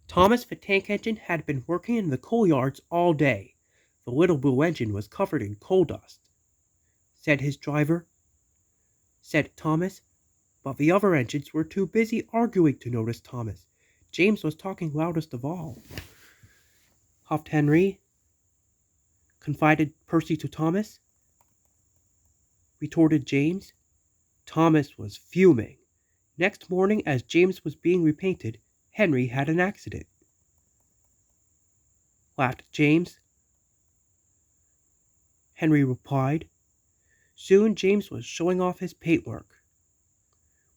Thomas the tank engine had been working in the coal yards all day. The little blue engine was covered in coal dust. Said his driver. Said Thomas, but the other engines were too busy arguing to notice Thomas. James was talking loudest of all. Huffed Henry. Confided Percy to Thomas. Retorted James. Thomas was fuming. Next morning, as James was being repainted, Henry had an accident. Laughed James. Henry replied. Soon James was showing off his paintwork.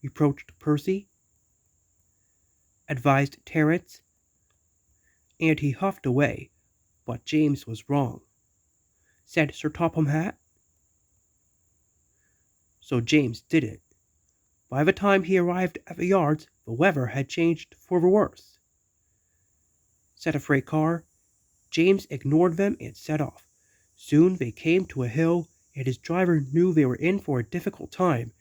Reproached Percy. Advised Terence. And he huffed away, but James was wrong. Said Sir Topham Hatt. So James did it. By the time he arrived at the yards, the weather had changed for the worse. Said a freight car. James ignored them and set off. Soon they came to a hill, and his driver knew they were in for a difficult time.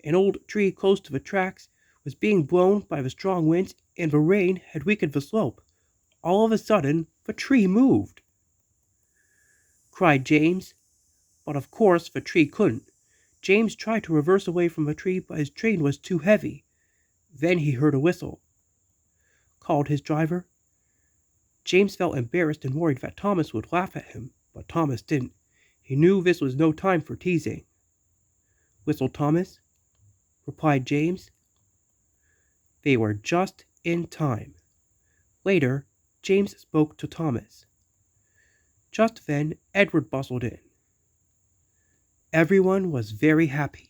An old tree close to the tracks was being blown by the strong winds, and the rain had weakened the slope. All of a sudden, the tree moved. Cried James, but of course the tree couldn't. James tried to reverse away from the tree, but his train was too heavy. Then he heard a whistle. Called his driver. James felt embarrassed and worried that Thomas would laugh at him, but Thomas didn't. He knew this was no time for teasing. Whistled Thomas. Replied James. They were just in time. Later, James spoke to Thomas. Just then, Edward bustled in. Everyone was very happy.